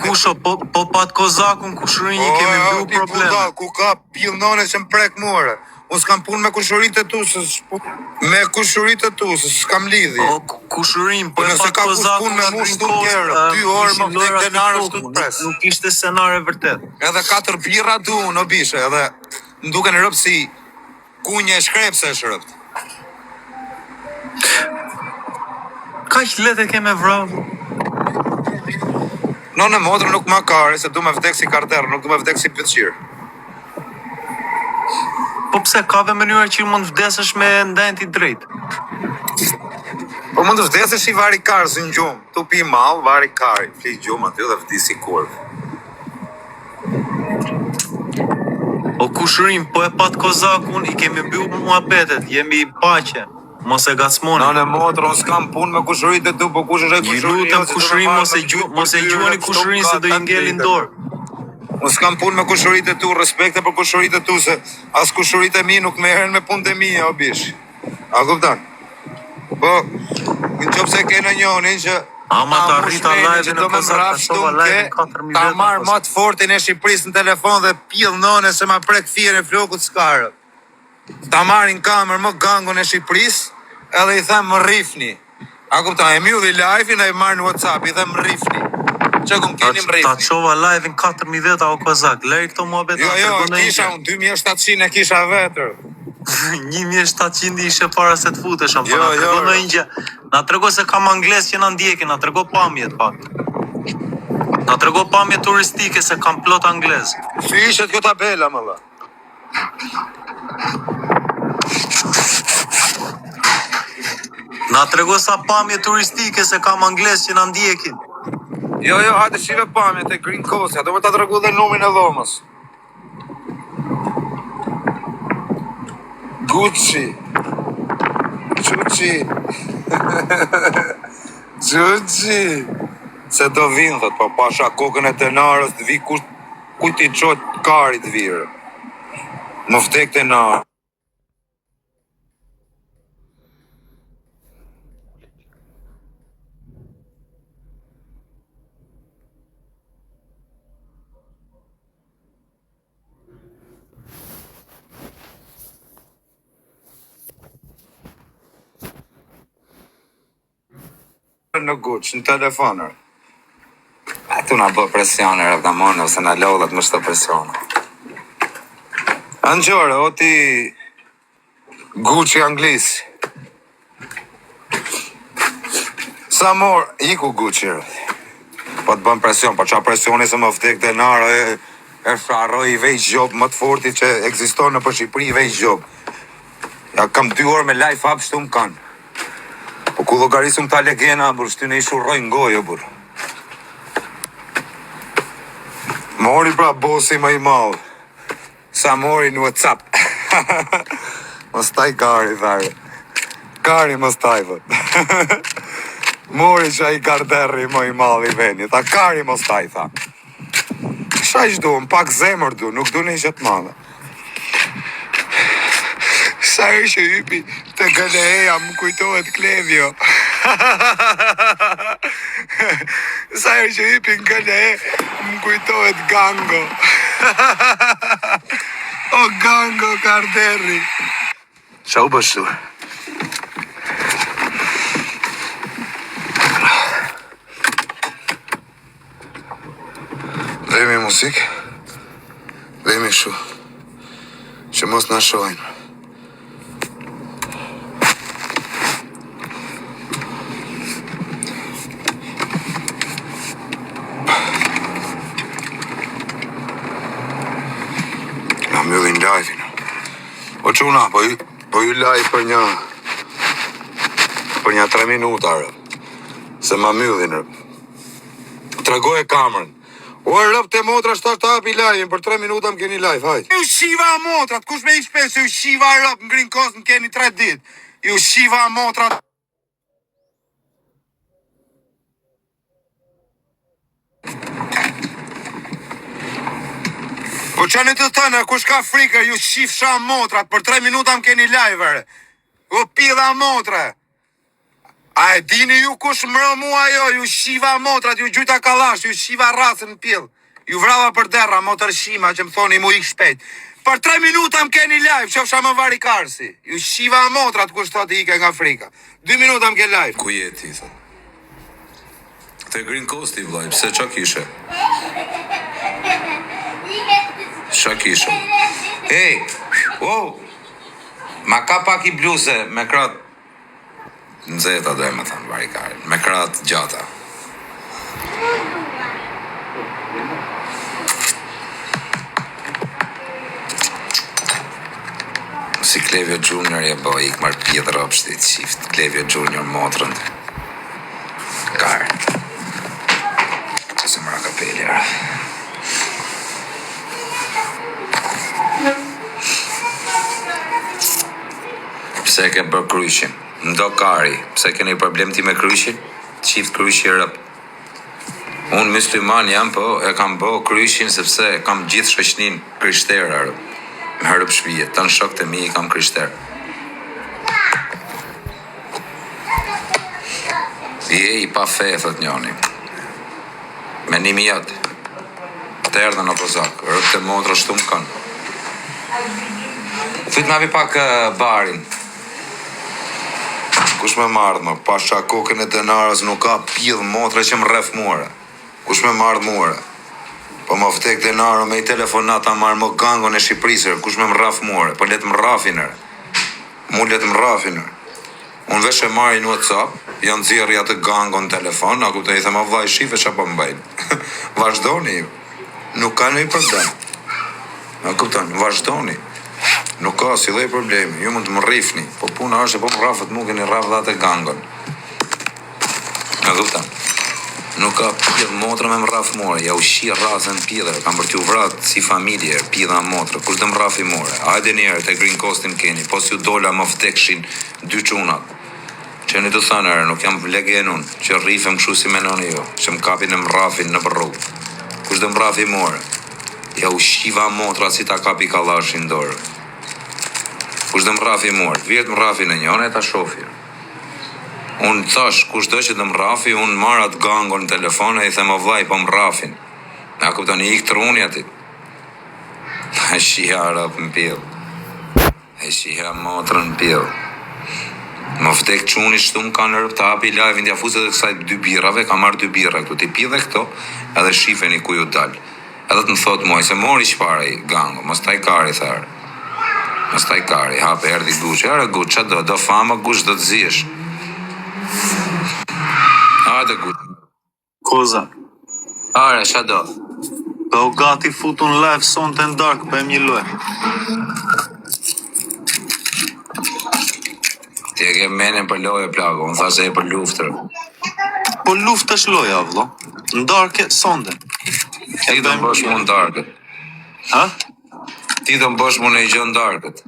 kusho, po pat kozakun kushërinj i kemi mbi probleme. Ku ka pillnone që më prek more. Unë s'kam punë me kushëritë tu, me kushëritë tu, s'kam lidhje. O, kushërim, po e pat kozakun me mu shtu kjerë, 2 orë më vdek denarë shtu të pres. Nuk ishte scenare vërtet. Edhe 4 birra du në bishe, edhe më duke në rëpë si kunje e shkrepse e shërëpt. Ka që lete keme vrave? Në motrë nuk ma kare, se du me vdek si karterë, nuk du me vdek si pëtëqirë. Po pse, ka dhe mënyra që mund vdesësh me ndajnë ti drejt? Po mund të vdesësh i vari karë, si në gjumë. Tu pi malë, vari karë, fli gjumë aty dhe vdi si kurvë. O kushërim, po e pat kozakun, i kemi mbi muhabetet, jemi i paqe. Mos e gacmoni. Në motrë, unë s'kam punë me kushërit e tu, po kush është e kushërit? Një lutem kushërim, mos e gjuani kushërin se do i ngelin dorë. Unë s'kam punë me kushërit e tu, respekte për kushërit e tu, se as kushërit e mi nuk me herën me punë e mi, o bish. A kuptan? Po, në qëpë se kene njonin që ama të arrita live në Kozak, të shova live në 4.000 ta marrë më të fortin e Shqipëris në telefon dhe pillë nëne se ma prek fire në flokut s'karë. Ta marrin kamer më gangun e Shqipëris edhe i them më rifni. A kuptan, e mjulli live-in e i marrë në WhatsApp, i them më rifni. Që këm keni më rifni. Ta qova live në 4.000 veta o Kozak, lej këto mua beta. Jo, kisha unë 2700 e kisha vetër. 1700 ishe para se të futeshëm, po na trego në ingje. Na trego se kam angles që na ndjekin, na trego pamjet pak. Na trego pamjet turistike se kam plot angles. Si ishet kjo tabela, më la? Na trego sa pamje turistike se kam angles që na ndjekin. Jo, hajde shive pamjet e Green Coast, do më ta tregu dhe numrin e dhomës. Gucci. Gucci. Se do vinë, thët, po pasha kokën e denarës, të vi ku ti qotë karit virë. Më vdek denarë. Në Gucci, në telefonër. Tu na bë presioner, e monë, ose na lodhat më shto presioner. Angjore, o ti Gucci anglis. Sa mor, iku Gucci. Po të bën presion, po qa presioni se më vdek denar, e fraroj i vejt gjob më të forti që ekziston në për Shqipëri i vejt gjob. Ja kam 2 orë me live up shtu më kanë. Po ku logarisëm ta legena, bur, shty në ishu roj në gojë, bur. Mori pra bosi më i malë. Sa mori në WhatsApp. Mos taj kari, thare. Kari mos taj, thë. Mori që a i karderri më i malë i veni. Tha, kari mos taj, tha. Qa ish du, më pak zemër du, nuk du një qëtë madhe. Sa e që hypi të gëleja më kujtohet Klevjo. Sa e që hypi në gëleje më kujtohet Gango. O Gango Karderri. Qa u bështu? Vemi muzik, vemi shu, që mos në shojnë. Na mjëllin live-in. O quna, po ju live për një 3 minuta, rë. Se ma mjëllin, rë. Tregoj e kamerën. O rëp të motra shtar të hapi live-in, për 3 minuta më keni live, hajt. Ju shiva motrat, kush me i shpes, ju shiva rëp, në Green Coast më keni 3 dit. Ju shiva motrat. Po që në të thënë, kush ka frikër, ju shifsha motrat, për 3 minuta më keni live-ere. O pidha motre. A e dini ju kush mërë mua jo, ju shiva motrat, ju gjujta kalash, ju shiva rasën në pjell. Ju vrava për derra, motër shima që më thoni mu ik shpejt. Për 3 minuta më keni live, qofsha më vari karsi. Ju shiva motrat kush thot i ike nga Afrika. 2 minuta më ke live. Ku je ti, thot? Te Green Coast i vlaj, pse qa kishe? Qa kishe? Hey, wow, ma ka pak i bluse, me krat nxehta do e më thënë varikarin, me krat gjata. Si Klevio Junior je bo, ik marrë pjetë rëpshtit qift, Klevio Junior motrën. Karë. Që se mëra kapeli, ara. Pse ke bërë kryshin? Ndo kari, pse ke një problem ti me kryshin? Qift kryshi rëp. Unë musliman jam, po e kam bë kryshin sepse kam gjithë shoqnin krishterë rëp. Me hërëp shpije, të në shok të mi i kam krishterë. Je i pa fe, thot njoni. Me nimi jatë. Të erdhe në pozak, rëp të motra shtu më kanë. Fyt ma vi pak barin. Kush me mardë më, pasha kokën e denarës nuk ka pidhë motra që më rref muare. Kush me mardë muare. Po më vtek denarë me i telefonata marrë më gangon e Shqipërisër, kush me më rraf muare, po letë më rafinër. Mu letë më rafinër. Unë vesh e marri në WhatsApp, janë zirja të gangon telefon, a ku të i thema vaj shife që po mbajnë. Vazhdoni ju. Nuk ka në i problem. A kupton, vazhdoni. Nuk ka si dhe i problemi, ju mund të më rrifni, po puna është e po më rrafët mu keni rraf dhe të gangon. A kupton. Nuk ka pjedh motra me më rraf more, ja u shi razën pjedhër, kam për t'ju vrat si familje, pjedha motra, kush dhe më rrafi more. Hajde njerë të Green Coastin keni, pos ju dola më vdekshin 2 qunat. Që një të thanërë, nuk jam vlegen unë, që rrifem këshu si menoni jo, që më kapin e më rrafin në përru. Kush dhe më rrafi more, ja u shiva motra si ta kapi kalashin dorë. Kush dhe më rrafi more, vjetë më rrafi në njone e ta shofi. Unë thash, kush do që të më rafi, unë marr atë gangon në telefon e i them o vlaj, po më rafin. A kupton, i këtë runi atit. E shia rap në pjell. E shia motrën në pjell. Më vdek quni shtu më kanë rëp të hapi live, ndja fuzet dhe kësaj 2 birave, ka marrë 2 bira këtu, ti pi dhe këto, edhe shifeni ku ju dal. Edhe të më thot moj, se mori qëpara i gango, mos taj kari, tharë. Mos taj kari, hape erdi gush, ere gush, që do fama gush do të zish. Hajde gut. Koza. Are, qa do? Do gati futun live son të ndark, bëjmë një loj. Ti e ke menin për loje plako, unë thashe e për luftër. Po luft është loja, vlo. Ndarke, sonde. Ti do më bësh mu ndarkët. Ha? Ti do më bësh mu në i gjë ndarkët.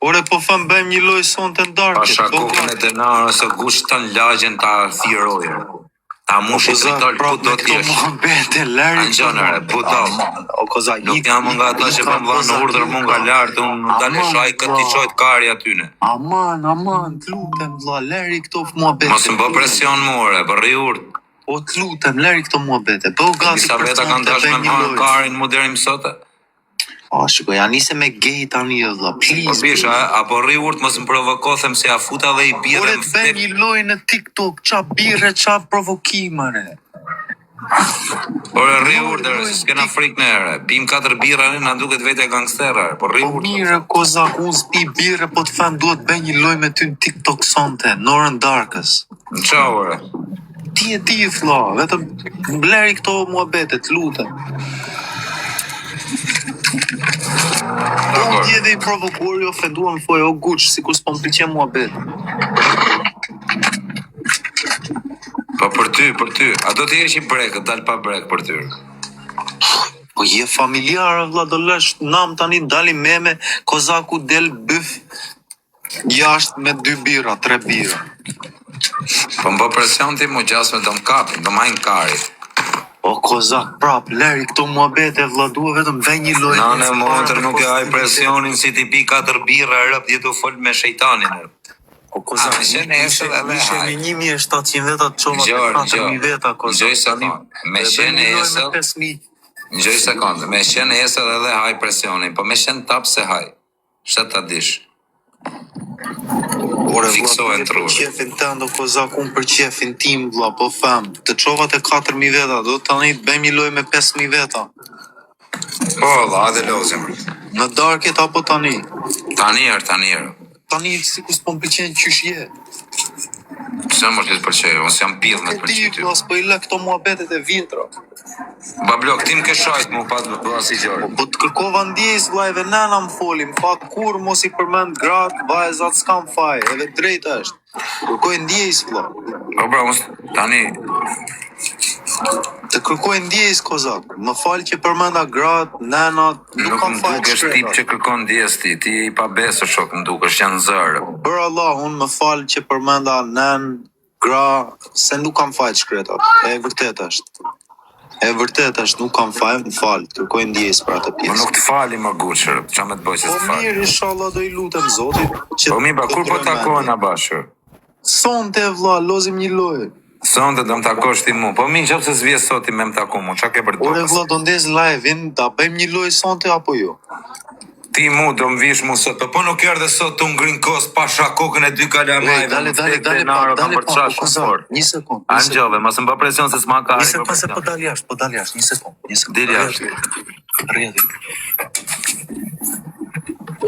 Ore, po thëm bëjmë një loj son të ndarke. Pasha kokën e denarës e gush të në lagjen të thirojër. Ta mushi tritol, po do t'jesh. Anxonare, po do. Nuk jam nga ato që për më vanë urdhër mu nga lartë, unë dalë shaj këtë t'i qojtë kari atyne. Aman, t'lutem, vla, leri këto mua bete. Mos më bë presion more, për rri urdhë. Po t'lutem, leri këto mua bete. Bëu gati Disa veta kanë dash me më karin mu deri mësote. O, shiko, ja nise me gej tani, vla, please. Po bisha, apo rri urt mos më provokothem se ja futa dhe i bire Ore, më të bëjmë një loj në TikTok, qa bire, qa provokimare. Ore, rri urt, s'kena frik në ere. Pim 4 birane, na duket vete gangsterë, po rri Po urt. mire, koza, unë s'pi bire, po të fan duhet bëj një loj me ty në TikTok sonte, në orën darkës. Në qa ore? Ti e di, vla, vetëm mbleri këto mua bete, t'lutem. Unë t'jede i provokuar, jo ofenduar më foj, o guq, si kur s'po më pëlqen mua bete. Po për ty, a do të jesh i brekët, dal pa brek për ty? Po je familjarë, vla, do lësh nam tani dali meme, kozaku del byf, jashtë me 2 bira, 3 bira. Po më bë presion ti mu gjasme do më kapin, do majnë kari. O kozak, prap, leri këto muhabete, vla, dua vetëm dhe një lojë. Nane motër nuk e aj presionin si ti pi 4 birra rëp djetu fol me shejtanin rëp. O kozak, me qenë esër edhe ishe haj. me 1700 veta të qova të 4000 veta kozak. Gjoj sekond. Me qenë esër, 5000. gjoj sekond. Me qenë esër edhe haj presionin, po me qenë tap se haj. Shtë ta dish. Ore Fiksohen vlla, trur. për qefin tënd o kozak, unë për qefin tim vlla, po them, të çova te 4000 veta, do tani të bëjmë një lojë me 5000 veta. Po, valla, hajde lozim. Në darket apo tani? Tani. Tani sikur s'po m'pëlqen qysh je. Pse më të pëlqej, unë jam pill me të Ti pëlqej ty. vlla, s'po i lë këto muhabetet e vjetra. Bablok, ti më ke shajt mu pas më bërë si gjërë. Po të kërkova ndjes vlla, edhe nëna më foli, më tha kur mos i përmend gratë, vajzat s'kam faj, edhe drejt është. Kërkoj ndjes vlla. Po bra, tani, Të kërkoj ndjes kozak. Më fal që përmenda gratë, nënat, nuk kam më faj dukesh tip që kërkon ndjes ti i pa besë shok më dukesh janë zërë. Për Allah, unë më fal që përmenda nën, gra, se nuk kam faj shkretat. E vërtet është, nuk kam faj, më fal, të kërkoj ndjes për atë Po pjesë. nuk të fali më guqër, që me të bëjë që Po të fali. mirë, inshallah do i lutem Zotit. Që Po mi, ba, kur po të takohen a bashkër? Sonte vlla, lozim një lojë. Sonte do më takosh ti mu, po mi qëpë se zvje sot ti me më taku mu, qa ke për Ore do? vlla, do ndez live-in, ta bëjmë një lojë sonte apo jo? Ti mu do më vish mu sot, po nuk erdhe sot të ngrin kos pasha kokën e dy kalamajve. Dale, një sekond. Angjove, mas më bë presion se s'ma ka. Një sekond se po dal jashtë, një sekond. Dil jashtë. Rrjedhi.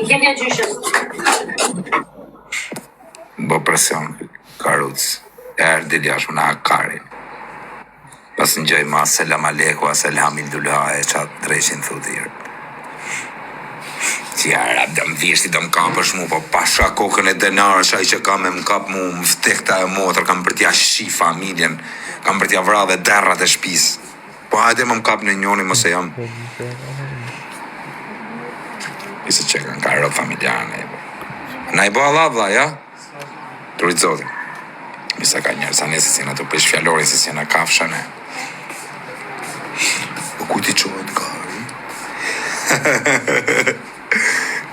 I kemi gjyshës. Bë presion, karuc. Dil jashtë, më na kari. Pas në gjej ma selam aleku, selam ildulha e qatë dreshin thutirë. Që jarab, do më vishti, do më kapësh mu, po pasha kokën e denarë, shaj që kam e më kap mu, më ftekta e motër, kam për t'ja shi familjen, kam për t'ja vra dhe derrat e shpis. Po hajde më kap në njoni, mëse jam. Ise që kanë ka rëp familjarë, na i bo Allah, vla, ja? Turit zotin. Misa ka njerë, sa nese si në të prish fjallorin, se si në kafshane. Po ku ti qohet kari?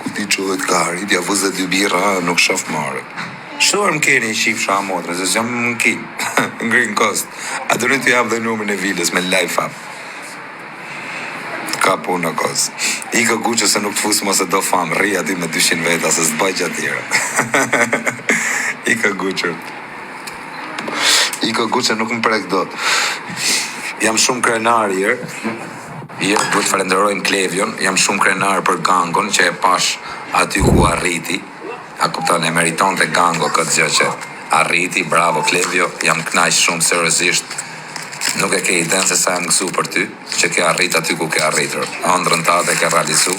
Ku ti qohet kari? T'ja vëzë dhe dy bira, nuk shof marë. Shorë më keni i shif sha motre, se s'jam më ki. Ngrin kost. A të t'ju jam dhe numrin e videos me live up. Ka punë në kost. I ka guqë se nuk të fusë mos e do famë, rria ti me 200 veta, se s'baj gjatë tjera. I ka guqër. I ka guqë nuk më prek dot. Jam shumë krenar jërë. Jërë duhet falenderojmë Klevion. Jam shumë krenar për gangon që e pash aty ku arriti. A kupton, e meriton të gango këtë gjë që arriti. Bravo Klevio. Jam knaq shumë seriozisht. Nuk e ke iden se sa jam gësu për ty, që ke arrit aty ku ke arritur. Ëndrën ta dhe ke realizu.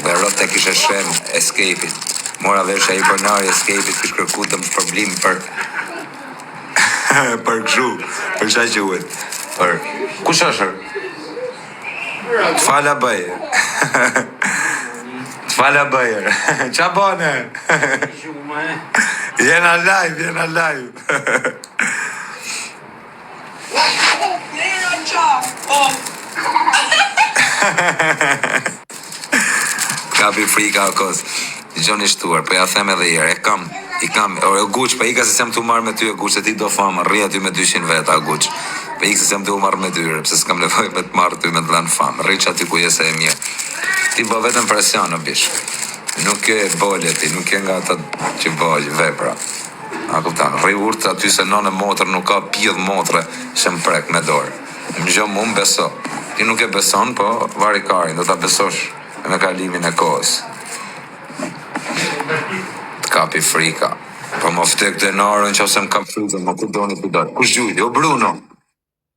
Dhe rrët të kishe shem escape-it. Mora vesh e i bërnari escape-it, kish kërku të më shpërblim për për këshu, për qa quhet, për... Kush është? T'fala bëjër. T'fala bëjër. Qa bane? Jena live. Kapi frika o kos. Gjoni shtuar, po ja them edhe jere, i kam, o guq, pa ika se sem të marrë me ty, o guq, se ti do famë, rri aty me 200 veta, o guq, pa ika se sem të marrë me ty, pse s'kam levoj me të marrë ty me të lanë famë, rri që aty ku jese e mirë, ti bo vetëm presion, o bish, nuk e bolje ti, nuk e nga ata që bolje, vepra, a kuptan, rri urtë aty se none motër nuk ka pjedh motre që më prek me dorë, më gjo mu më beso, ti nuk e beson, po vari karin, do ta besosh me kalimin e kohës. Kapi frika. Po më ftek denarën që ose më kap frika, më ku doni të dalë. Kush gjujti? O Bruno.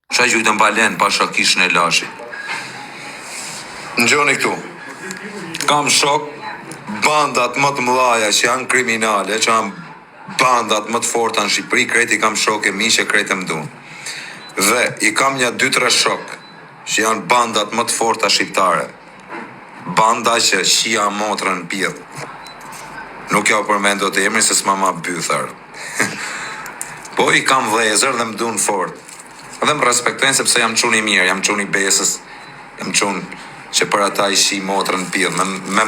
Qa gjujti në balen, pasha kishën e lashi. Në gjoni këtu. Kam shok, bandat më të mëdhaja që janë kriminale, që janë bandat më të forta në Shqipëri, kreti kam shok e mi që kreti më dun. Dhe i kam një 2-3 shok, që janë bandat më të forta shqiptare. Banda që shia motrën në pjedh. Nuk ja u përmendo të emrin se s'ma ma bythar. Po i kam vlezër dhe më dun fort. Dhe më respektojnë sepse jam quni mirë, jam quni besës, jam quni që për ata i shi motrën në pjedh. Me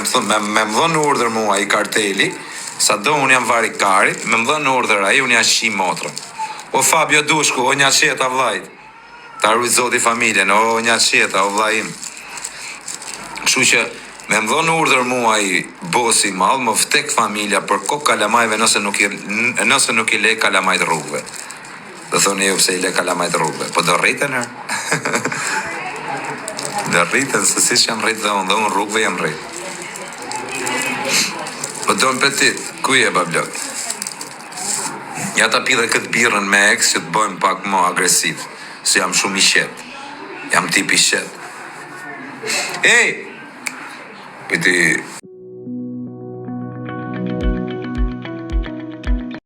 më dhënë urdhër mua i karteli Sa do unë jam vari karit, me më dhënë urdhër ai, unë jam shi motrën. O Fabio Dushku, o nja qeta vlajt. Ta rujt zoti familjen, o nja qeta, o vlajim. Kështu që me më dhënë urdhër mua i bosi malë, më vtek familja për kokë kalamajve nëse nuk i le kalamajt rrugëve. Dhe thoni ju pse i le kalamajt rrugëve. Po do rriten e? Do rriten, se si që jam rrit dhe unë rrugëve jam rrit. Po do në petit, ku je bablot? Ja ta pi dhe këtë birën me ex që të bojmë pak më agresiv. Se jam shumë i qet. Jam tip i qet. Ej! Piti